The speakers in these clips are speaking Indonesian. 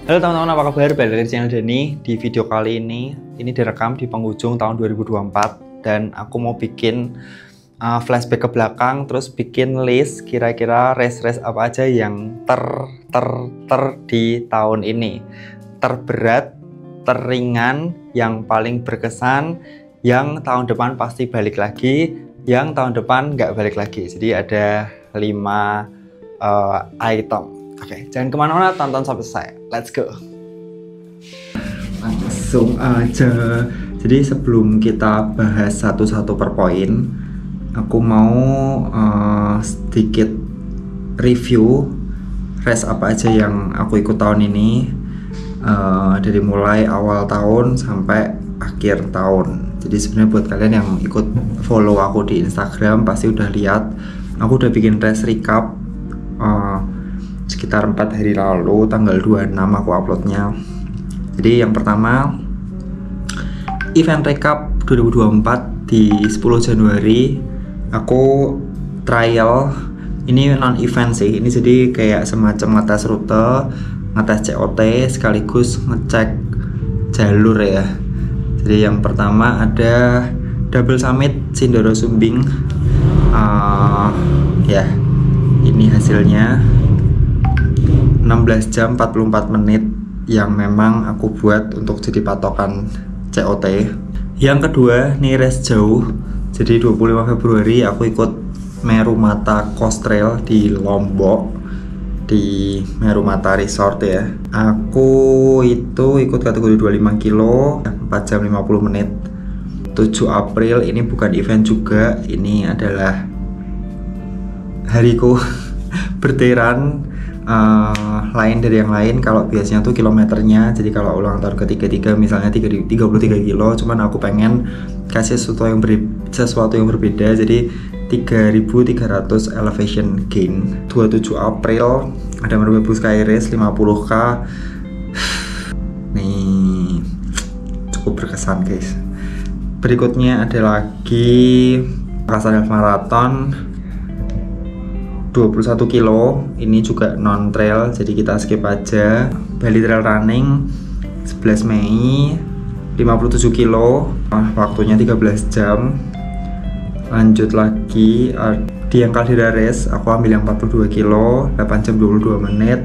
Halo teman-teman, apa kabar? Balik lagi di channel Dani. Di video kali ini direkam di penghujung tahun 2024 dan aku mau bikin flashback ke belakang, terus bikin list kira-kira race-race apa aja yang ter di tahun ini. Terberat, teringan, yang paling berkesan, yang tahun depan pasti balik lagi, yang tahun depan nggak balik lagi. Jadi ada 5 item. Oke, jangan kemana-mana, tonton sampai selesai. Let's go. Langsung aja. Jadi sebelum kita bahas satu-satu per poin, aku mau sedikit review race apa aja yang aku ikut tahun ini, dari mulai awal tahun sampai akhir tahun. Jadi sebenarnya buat kalian yang ikut follow aku di Instagram pasti udah lihat, aku udah bikin race recap sekitar 4 hari lalu, tanggal 26 aku uploadnya. Jadi yang pertama, event recap 2024 di 10 Januari aku trial. Ini non event sih, ini jadi kayak semacam ngetes rute, ngetes COT sekaligus ngecek jalur ya. Jadi yang pertama ada Double Summit Sindoro Sumbing. Ya, ini hasilnya 16 jam 44 menit yang memang aku buat untuk jadi patokan COT. Yang kedua, nih race jauh. Jadi 25 Februari aku ikut Merumata Coast Trail di Lombok, di Merumata Resort ya. Aku itu ikut kategori 25 kilo 4 jam 50 menit. 7 April ini bukan event juga, ini adalah hariku berteran. Lain dari yang lain. Kalau biasanya tuh kilometernya, jadi kalau ulang tahun ke-33 misalnya 33 kilo, cuman aku pengen kasih sesuatu yang berbeda, jadi 3.300 elevation gain. 27 April ada Merbabu Sky Race 50k. Nih cukup berkesan guys. Berikutnya ada lagi Makassar Half Marathon 21 kilo, ini juga non trail, jadi kita skip aja. Bali Trail Running 11 Mei 57 kilo, waktunya 13 jam. Lanjut lagi di yang Caldera Race aku ambil yang 42 kilo 8 jam 22 menit.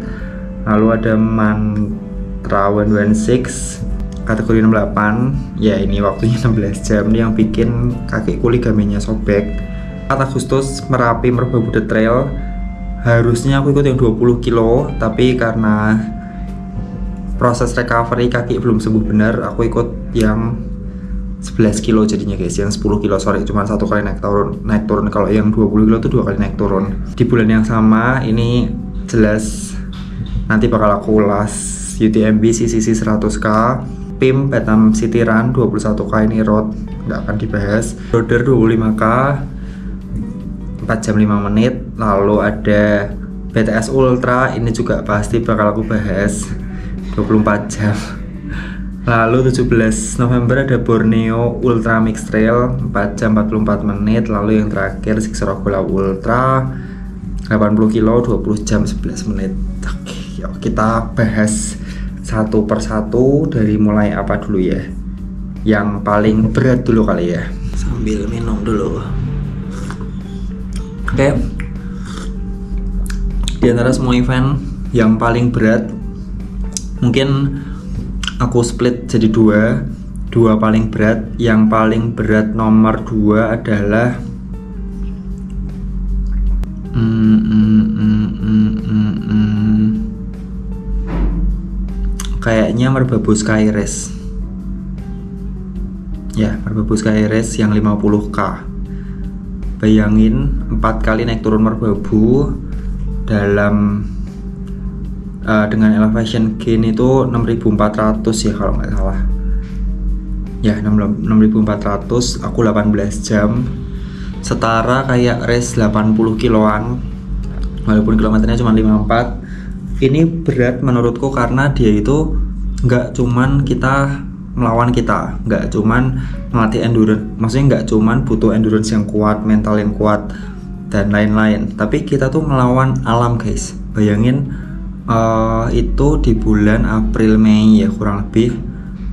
Lalu ada Mantra 116 kategori 68, ya ini waktunya 16 jam. Ini yang bikin kakiku ligamennya sobek. 4 Agustus Merapi Merbabu The Trail, harusnya aku ikut yang 20 kilo, tapi karena proses recovery kaki belum sembuh benar, aku ikut yang 11 kilo jadinya guys, yang 10 kilo sorry, cuma 1 kali naik turun. Kalau yang 20 kilo itu 2 kali naik turun. Di bulan yang sama, ini jelas nanti bakal aku ulas UTMB CCC 100k, PIM Batam City Run 21k, ini road nggak akan dibahas. Roder 25k 4 jam 5 menit. Lalu ada BTS Ultra, ini juga pasti bakal aku bahas 24 jam. Lalu 17 November ada Borneo Ultra Mix Trail 4 jam 44 menit. Lalu yang terakhir Siksorogola Ultra 80 kilo 20 jam 11 menit. Oke, yuk kita bahas satu persatu. Dari mulai apa dulu ya? Yang paling berat dulu kali ya, sambil minum dulu. Oke, di antara semua event yang paling berat, mungkin aku split jadi dua paling berat. Yang paling berat nomor 2 adalah kayaknya Merbabu Sky Race. Ya, Merbabu Sky Race yang 50k. Bayangin 4 kali naik turun Merbabu dalam dengan elevation gain itu 6.400 ya kalau nggak salah ya, 6.400. Aku 18 jam, setara kayak race 80 kiloan walaupun kilometernya cuma 54. Ini berat menurutku karena dia itu nggak cuman kita melawan kita, nggak cuman melatih endurance, maksudnya nggak cuman butuh endurance yang kuat, mental yang kuat dan lain-lain, tapi kita tuh melawan alam guys. Bayangin itu di bulan April Mei ya kurang lebih.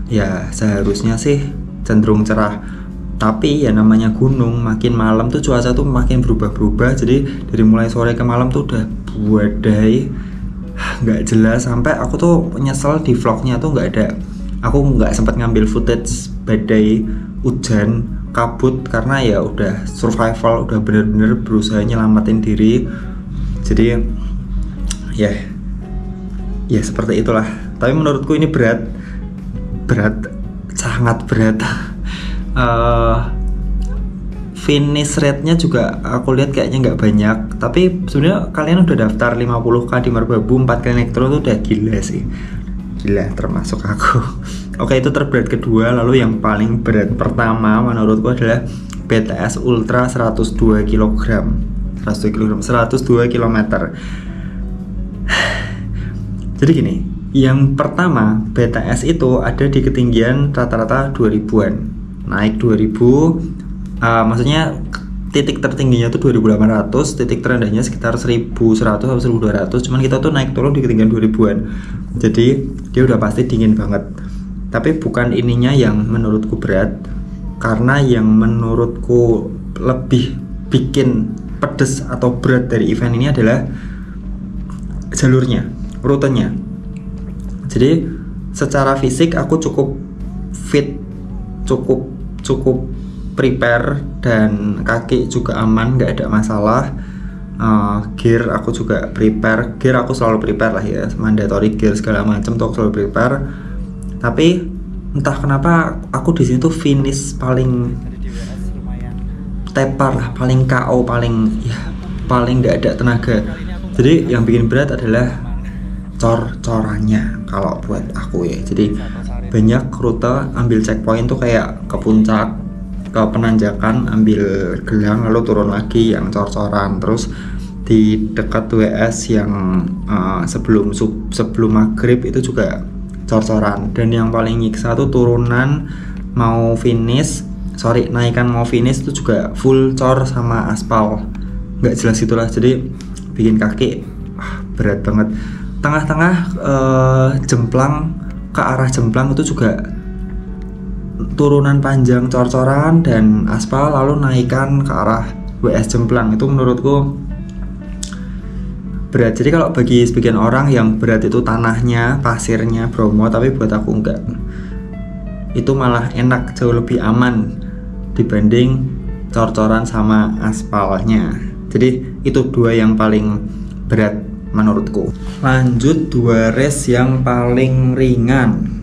Ya seharusnya sih cenderung cerah, tapi ya namanya gunung, makin malam tuh cuaca tuh makin berubah-berubah. Jadi dari mulai sore ke malam tuh udah badai, nggak jelas, sampai aku tuh nyesel di vlognya tuh nggak ada, aku nggak sempat ngambil footage badai hujan kabut, karena ya udah survival, udah bener-bener berusaha nyelamatin diri. Jadi ya seperti itulah. Tapi menurutku ini berat, sangat berat. Finish rate-nya juga aku lihat kayaknya nggak banyak, tapi sebenarnya kalian udah daftar 50k di Merbabu 4 kali naik turun tuh udah gila sih, gila termasuk aku. Oke, itu terberat kedua. Lalu yang paling berat pertama menurutku adalah BTS Ultra 102 kg 102 km. Jadi gini, yang pertama BTS itu ada di ketinggian rata-rata 2000-an, naik 2000, maksudnya titik tertingginya tuh 2800, titik terendahnya sekitar 1100 atau 1200, cuman kita tuh naik turun di ketinggian 2000-an. Jadi dia udah pasti dingin banget. Tapi bukan ininya yang menurutku berat, karena yang menurutku lebih bikin pedes atau berat dari event ini adalah jalurnya, rutenya. Jadi secara fisik aku cukup fit, cukup prepare, dan kaki juga aman, nggak ada masalah. Gear aku juga prepare, gear aku selalu prepare lah ya, mandatory gear segala macam tuh aku selalu prepare. Tapi entah kenapa aku di sini tuh finish paling tepar lah, paling KO, paling nggak ada tenaga. Jadi yang bikin berat adalah cor-corannya kalau buat aku ya. Jadi banyak rute ambil checkpoint tuh kayak ke puncak, ke penanjakan ambil gelang lalu turun lagi yang cor-coran, terus di dekat WS yang sebelum maghrib itu juga cor-coran. Dan yang paling nyiksa tuh turunan mau finish, naikan mau finish itu juga full cor sama aspal, nggak jelas itulah. Jadi bikin kaki berat banget. Tengah-tengah jemplang, ke arah jemplang itu juga turunan panjang cor-coran dan aspal, lalu naikan ke arah WS jemplang. Itu menurutku berat. Jadi kalau bagi sebagian orang yang berat itu tanahnya, pasirnya, Bromo, tapi buat aku enggak. Itu malah enak, jauh lebih aman dibanding cor-coran sama aspalnya. Jadi itu dua yang paling berat menurutku. Lanjut dua race yang paling ringan.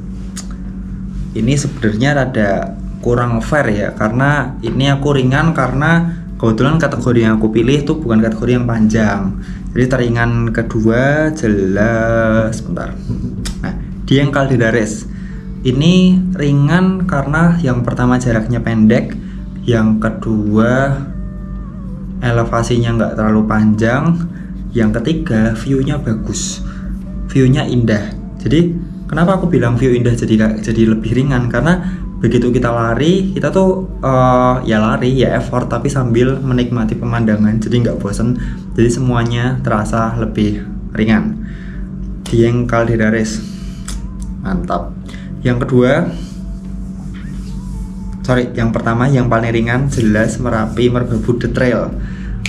Ini sebenarnya rada kurang fair ya, karena ini aku ringan karena kebetulan kategori yang aku pilih itu bukan kategori yang panjang. Jadi teringan kedua jelas, bentar. Nah, di yang Caldera Race ini ringan karena yang pertama jaraknya pendek, yang kedua elevasinya nggak terlalu panjang, yang ketiga view-nya bagus, view-nya indah. Jadi kenapa aku bilang view indah jadi lebih ringan, karena begitu kita lari, kita tuh ya lari, ya effort, tapi sambil menikmati pemandangan, jadi nggak bosen. Jadi semuanya terasa lebih ringan di yang Caldera Race. Mantap. Yang kedua, yang pertama yang paling ringan jelas Merapi Merbabu The Trail.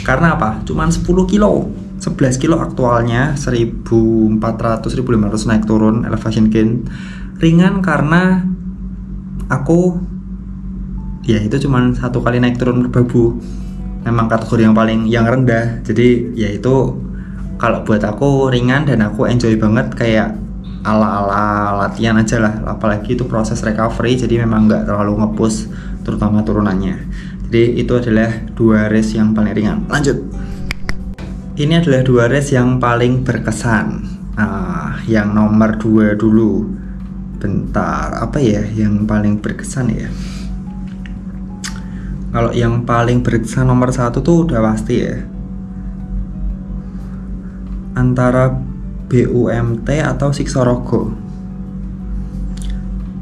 Karena apa? Cuman 10 kilo, 11 kilo aktualnya, 1400-1500 naik turun elevation gain. Ringan karena aku ya itu cuman satu kali naik turun Merbabu, memang kategori yang rendah. Jadi ya itu kalau buat aku ringan dan aku enjoy banget, kayak ala-ala latihan aja lah. Apalagi itu proses recovery, jadi memang nggak terlalu nge-push terutama turunannya. Jadi itu adalah dua race yang paling ringan. Lanjut, ini adalah dua race yang paling berkesan. Yang nomor 2 dulu. Bentar, apa ya yang paling berkesan ya? Kalau yang paling berkesan nomor 1 tuh udah pasti ya, antara BUMT atau Siksorogo.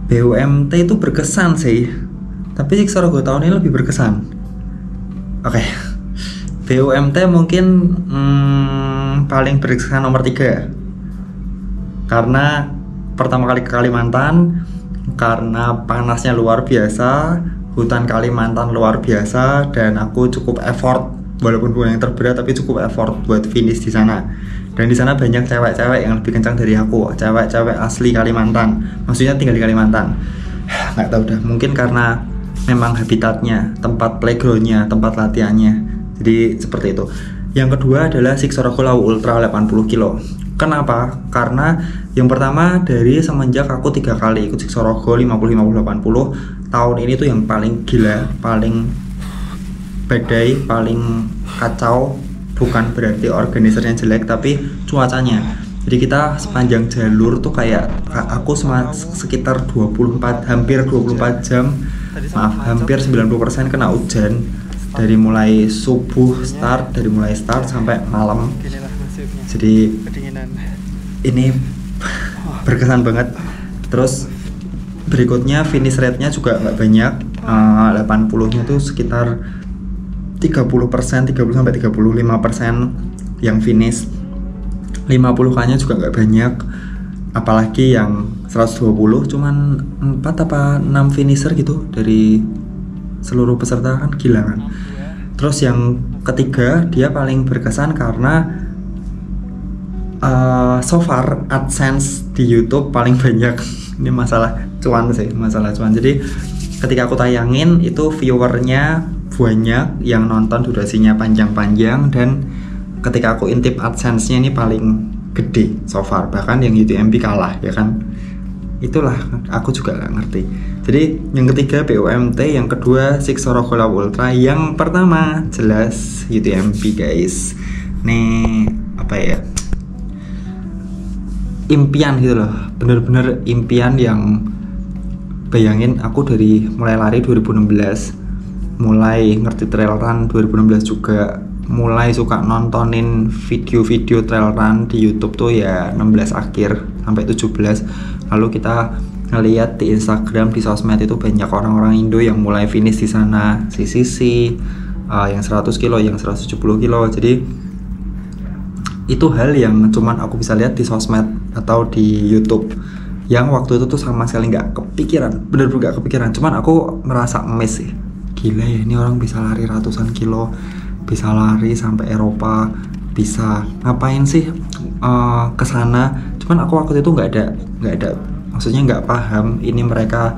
BUMT itu berkesan sih, tapi Siksorogo tahun ini lebih berkesan. Oke. BUMT mungkin paling berkesan nomor 3. karena pertama kali ke Kalimantan, karena panasnya luar biasa, hutan Kalimantan luar biasa, dan aku cukup effort, walaupun bukan yang terberat tapi cukup effort buat finish di sana. Dan di sana banyak cewek-cewek yang lebih kencang dari aku, cewek-cewek asli Kalimantan, maksudnya tinggal di Kalimantan. Nggak tahu dah, mungkin karena memang habitatnya, tempat playgroundnya, tempat latihannya, jadi seperti itu. Yang kedua adalah Siksorogo Lawu Ultra 80 kilo. Kenapa? Karena yang pertama, dari semenjak aku 3 kali ikut Siksorogo 50, 50, 80, tahun ini tuh yang paling gila, paling badai, paling kacau. Bukan berarti organisernya jelek, tapi cuacanya. Jadi kita sepanjang jalur tuh kayak aku sekitar 24, hampir 24 jam, maaf, hampir 90% kena hujan. Dari mulai subuh start, dari mulai start sampai malam. Jadi ini berkesan banget. Terus berikutnya finish rate-nya juga nggak banyak, 80-nya tuh sekitar 30%, 30-35% yang finish. 50-nya juga nggak banyak, apalagi yang 120 cuman 4 apa 6 finisher gitu dari seluruh peserta, kan gila kan. Terus yang ketiga, dia paling berkesan karena so far AdSense di YouTube paling banyak. Ini masalah cuan sih, masalah cuan. Jadi ketika aku tayangin itu viewernya banyak, yang nonton durasinya panjang-panjang, dan ketika aku intip AdSense-nya ini paling gede so far, bahkan yang UTMB kalah ya kan. Itulah aku juga gak ngerti. Jadi yang ketiga BUMT, yang kedua Siksorogo Lawu Ultra, yang pertama jelas UTMB guys. Nih apa ya, impian gitu loh, bener-bener impian. Yang bayangin aku dari mulai lari 2016, mulai ngerti trail run 2016 juga, mulai suka nontonin video-video trail run di YouTube tuh ya 16 akhir sampai 17. Lalu kita ngeliat di Instagram, di sosmed itu banyak orang-orang Indo yang mulai finish di sana, CCC, yang 100 kilo, yang 170 kilo. Jadi itu hal yang cuman aku bisa lihat di sosmed atau di YouTube, yang waktu itu tuh sama sekali nggak kepikiran, bener-bener nggak kepikiran. Cuman aku merasa emes sih, gila ya, ini orang bisa lari ratusan kilo, bisa lari sampai Eropa, bisa ngapain sih ke sana. Cuman aku waktu itu nggak ada, maksudnya nggak paham ini mereka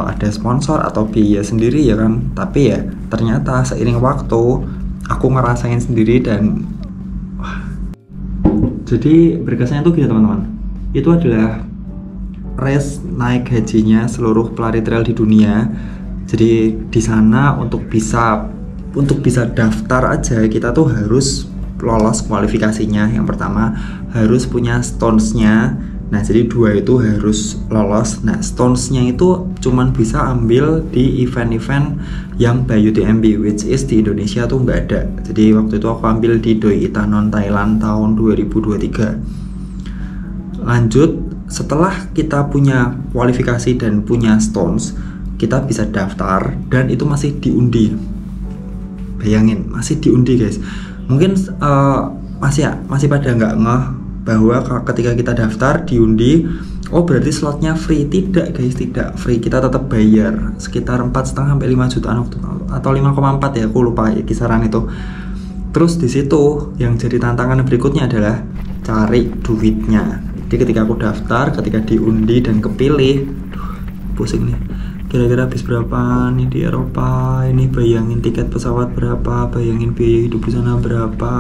ada sponsor atau biaya sendiri ya kan. Tapi ya ternyata seiring waktu aku ngerasain sendiri, dan jadi berkesannya tuh gitu teman-teman. Itu adalah race naik hajinya seluruh pelari trail di dunia. Jadi di sana untuk bisa daftar aja kita tuh harus lolos kualifikasinya. Yang pertama harus punya stones-nya. Nah jadi 2 itu harus lolos. Nah stones-nya itu cuman bisa ambil di event-event yang by UTMB, which is di Indonesia tuh nggak ada. Jadi waktu itu aku ambil di Doi Itanon Thailand tahun 2023. Lanjut, setelah kita punya kualifikasi dan punya stones, kita bisa daftar, dan itu masih diundi. Bayangin, masih diundi guys. Mungkin masih pada nggak ngeh bahwa ketika kita daftar diundi, oh berarti slotnya free. Tidak guys, tidak free, kita tetap bayar sekitar 4,5 sampai 5 jutaan atau 5,4 ya, aku lupa ya, kisaran itu. Terus di situ yang jadi tantangan berikutnya adalah cari duitnya. Jadi ketika aku daftar, ketika diundi dan kepilih, pusing nih, kira-kira habis berapa nih di Eropa, ini bayangin tiket pesawat berapa, bayangin biaya hidup di sana berapa,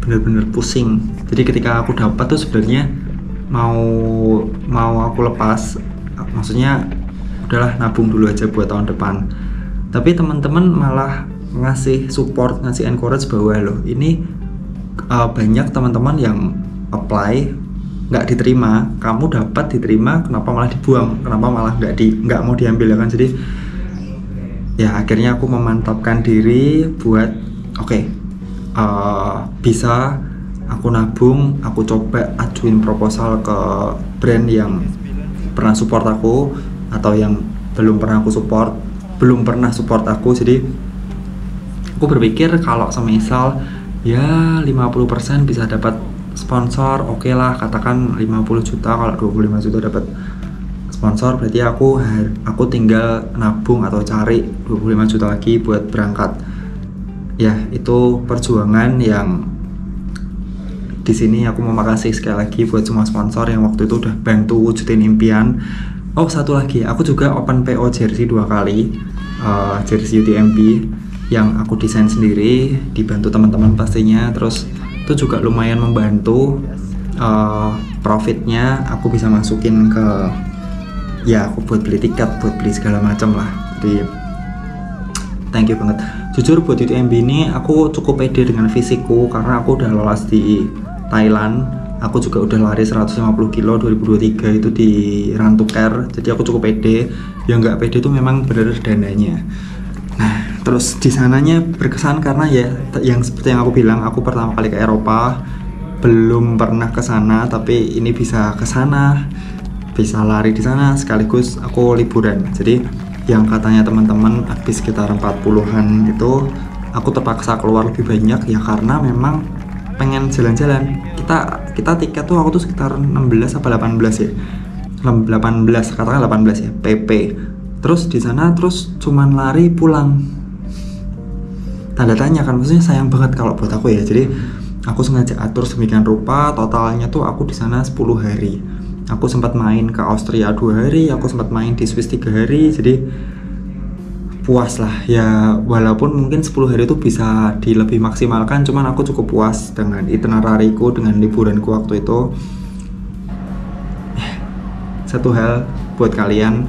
bener-bener pusing. Jadi ketika aku dapat tuh sebenarnya mau aku lepas, maksudnya udahlah nabung dulu aja buat tahun depan. Tapi teman-teman malah ngasih support, ngasih encourage bahwa loh ini banyak teman-teman yang apply nggak diterima, kamu dapat diterima, kenapa malah dibuang, kenapa malah nggak mau diambil ya kan. Jadi ya akhirnya aku memantapkan diri buat bisa aku nabung, aku coba ajuin proposal ke brand yang pernah support aku atau yang belum pernah support aku. Jadi aku berpikir kalau semisal ya 50% bisa dapat sponsor, oke lah, katakan 50 juta. Kalau 25 juta dapat sponsor, berarti aku tinggal nabung atau cari 25 juta lagi buat berangkat. Ya, itu perjuangan yang di sini aku mau makasih sekali lagi buat semua sponsor yang waktu itu udah bantu wujudin impian. Oh, satu lagi, aku juga open PO jersey 2 kali, jersey UTMB yang aku desain sendiri, dibantu teman-teman pastinya. Terus itu juga lumayan membantu, profitnya aku bisa masukin ke, ya aku buat beli tiket, buat beli segala macam lah. Jadi thank you banget. Jujur buat UTMB ini aku cukup pede dengan fisikku karena aku udah lolos di Thailand. Aku juga udah lari 150 kilo 2023 itu di Run to Care. Jadi aku cukup pede. Yang nggak pede itu memang bener dananya. Nah, terus di sananya berkesan karena ya yang seperti yang aku bilang, aku pertama kali ke Eropa, belum pernah ke sana, tapi ini bisa ke sana, bisa lari di sana sekaligus aku liburan. Jadi yang katanya teman-teman habis sekitar 40-an itu, aku terpaksa keluar lebih banyak ya karena memang pengen jalan-jalan. Kita tiket tuh aku tuh sekitar 16 apa 18 ya, 18, katakan 18 ya, PP. Terus di sana terus cuman lari pulang, tanda tanya kan, maksudnya sayang banget kalau buat aku ya. Jadi aku sengaja atur sedemikian rupa, totalnya tuh aku di sana 10 hari. Aku sempat main ke Austria 2 hari, aku sempat main di Swiss 3 hari. Jadi puas lah ya, walaupun mungkin 10 hari itu bisa lebih maksimalkan, cuman aku cukup puas dengan itinerariku, dengan liburanku waktu itu. Satu hal buat kalian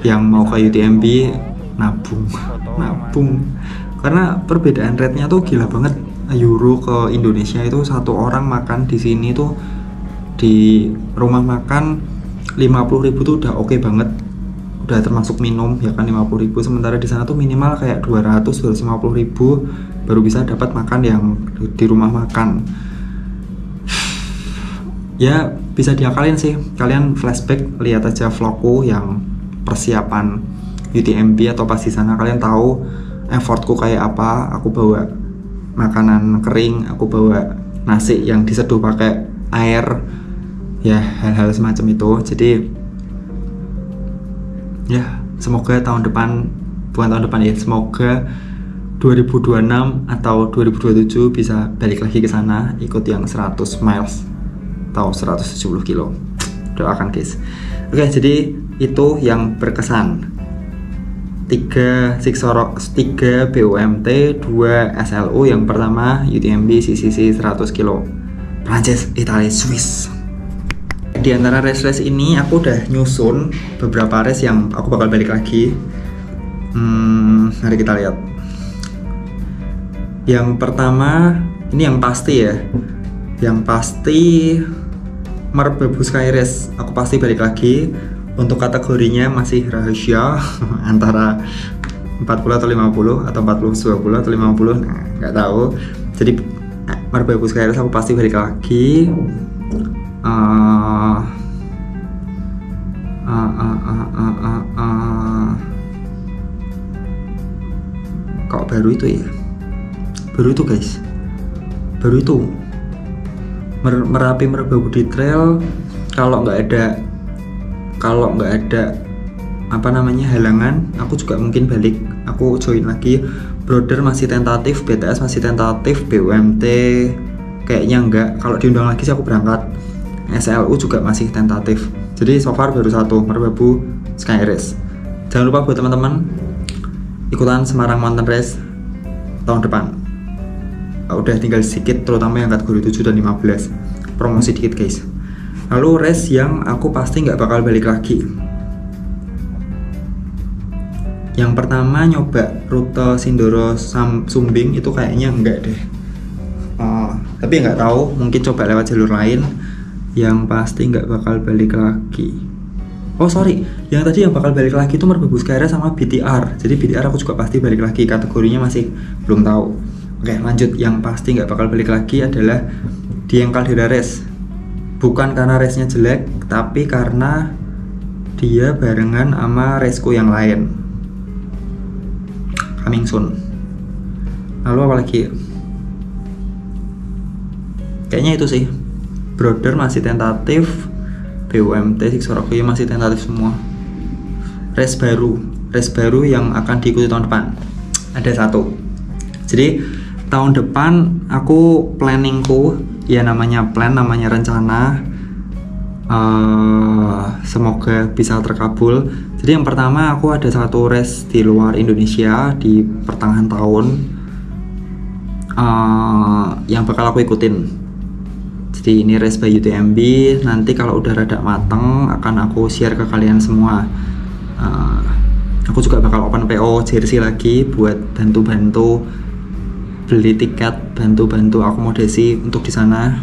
yang mau ke UTMB, nabung karena perbedaan rate-nya tuh gila banget. Euro ke Indonesia itu satu orang makan di sini tuh di rumah makan 50.000 tuh udah oke banget, udah termasuk minum ya kan 50.000. Sementara di sana tuh minimal kayak 200-250.000 baru bisa dapat makan yang di rumah makan. Ya bisa diakalin sih, kalian flashback lihat aja vlogku yang persiapan UTMB atau pas di sana, kalian tahu effortku kayak apa. Aku bawa makanan kering, aku bawa nasi yang diseduh pakai air, ya hal-hal semacam itu. Jadi ya semoga tahun depan, bukan tahun depan ya, semoga 2026 atau 2027 bisa balik lagi ke sana ikut yang 100 miles atau 170 kilo. Doakan guys. Oke, jadi itu yang berkesan. 3 BUMT, 2 SLU. Yang pertama UTMB CCC 100 kilo Prancis, Italia, Swiss. Di antara race ini aku udah nyusun beberapa race yang aku bakal balik lagi. Mari kita lihat. Yang pertama, ini yang pasti ya, yang pasti Merbabu Sky Race. Aku pasti balik lagi. Untuk kategorinya masih rahasia antara 40 atau 50 atau 40 20 atau 50, nah nggak tahu. Jadi Merbabu Sky Race aku pasti balik lagi. Kok baru itu ya? Baru itu guys, baru itu Merapi Merbabu di trail. Kalau nggak ada apa namanya halangan, aku juga mungkin balik, aku join lagi. Brother masih tentatif, BTS masih tentatif, BUMT kayaknya enggak. Kalau diundang lagi sih aku berangkat. SLU juga masih tentatif. Jadi so far baru satu, Merbabu Sky Race. Jangan lupa buat teman-teman ikutan Semarang Mountain Race tahun depan. Udah tinggal sedikit, terutama yang kategori 7 dan 15. Promosi dikit guys. Lalu race yang aku pasti nggak bakal balik lagi. Yang pertama nyoba rute Sindoro Sumbing, itu kayaknya enggak deh. Tapi nggak tahu, mungkin coba lewat jalur lain. Yang pasti nggak bakal balik lagi. Oh sorry, yang tadi yang bakal balik lagi itu Merbabu Sky Race sama BTR. Jadi BTR aku juga pasti balik lagi, kategorinya masih belum tahu. Oke lanjut, yang pasti nggak bakal balik lagi adalah Dieng Caldera Race. Bukan karena race-nya jelek, tapi karena dia barengan sama raceku yang lain. Coming soon. Lalu apa lagi? Kayaknya itu sih. Brother masih tentatif, BUMT Sorokoyo masih tentatif semua. Race baru yang akan diikuti tahun depan ada 1. Jadi tahun depan aku planningku, ya namanya plan, namanya rencana, semoga bisa terkabul. Jadi yang pertama aku ada 1 race di luar Indonesia di pertengahan tahun, yang bakal aku ikutin. Jadi ini race by UTMB. Nanti kalau udah rada mateng akan aku share ke kalian semua. Aku juga bakal open PO jersey lagi buat bantu-bantu beli tiket, bantu-bantu akomodasi untuk di sana.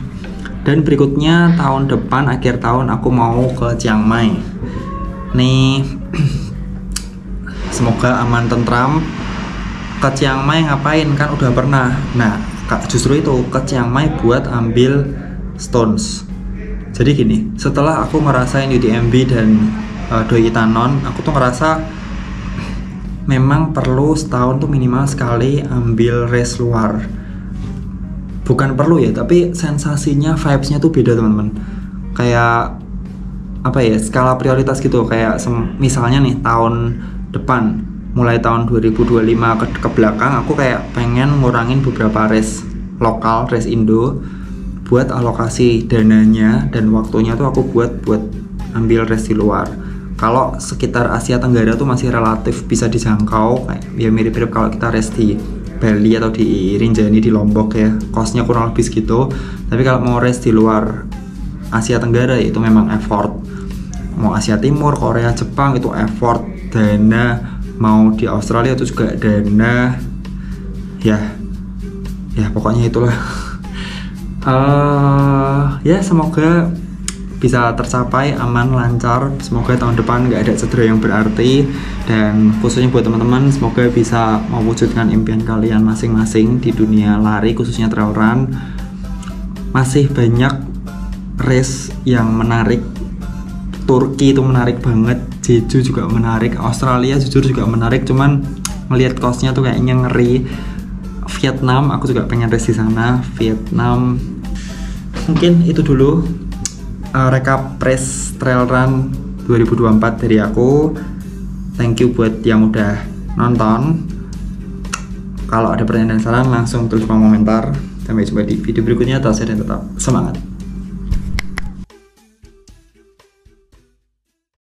Dan berikutnya tahun depan akhir tahun aku mau ke Chiang Mai. Nih semoga aman tentram. Ke Chiang Mai ngapain, kan udah pernah. Nah justru itu ke Chiang Mai buat ambil stones. Jadi gini, setelah aku ngerasain UTMB dan Doi Itanon, aku tuh ngerasa memang perlu setahun tuh minimal sekali ambil race luar. Bukan perlu ya, tapi sensasinya, vibesnya tuh beda teman-teman. Kayak apa ya, skala prioritas gitu. Kayak misalnya nih tahun depan, mulai tahun 2025 ke belakang, aku kayak pengen ngurangin beberapa race lokal, race Indo, buat alokasi dananya dan waktunya tuh aku buat ambil race di luar. Kalau sekitar Asia Tenggara tuh masih relatif bisa dijangkau, kayak ya mirip-mirip kalau kita race di Bali atau di Rinjani di Lombok ya, costnya kurang lebih segitu. Tapi kalau mau race di luar Asia Tenggara itu memang effort. Mau Asia Timur, Korea, Jepang itu effort, dana. Mau di Australia itu juga dana. Ya pokoknya itulah. Ya semoga bisa tercapai aman, lancar. Semoga tahun depan nggak ada cedera yang berarti. Dan khususnya buat teman-teman, semoga bisa mewujudkan impian kalian masing-masing di dunia lari, khususnya trail run. Masih banyak race yang menarik. Turki itu menarik banget, Jeju juga menarik, Australia jujur juga menarik, cuman ngelihat costnya tuh kayaknya ngeri. Vietnam aku juga pengen race di sana. Vietnam. Mungkin itu dulu rekap race trail run 2024 dari aku. Thank you buat yang udah nonton. Kalau ada pertanyaan dan saran langsung tulis kolom komentar. Sampai jumpa di video berikutnya. Dan tetap semangat.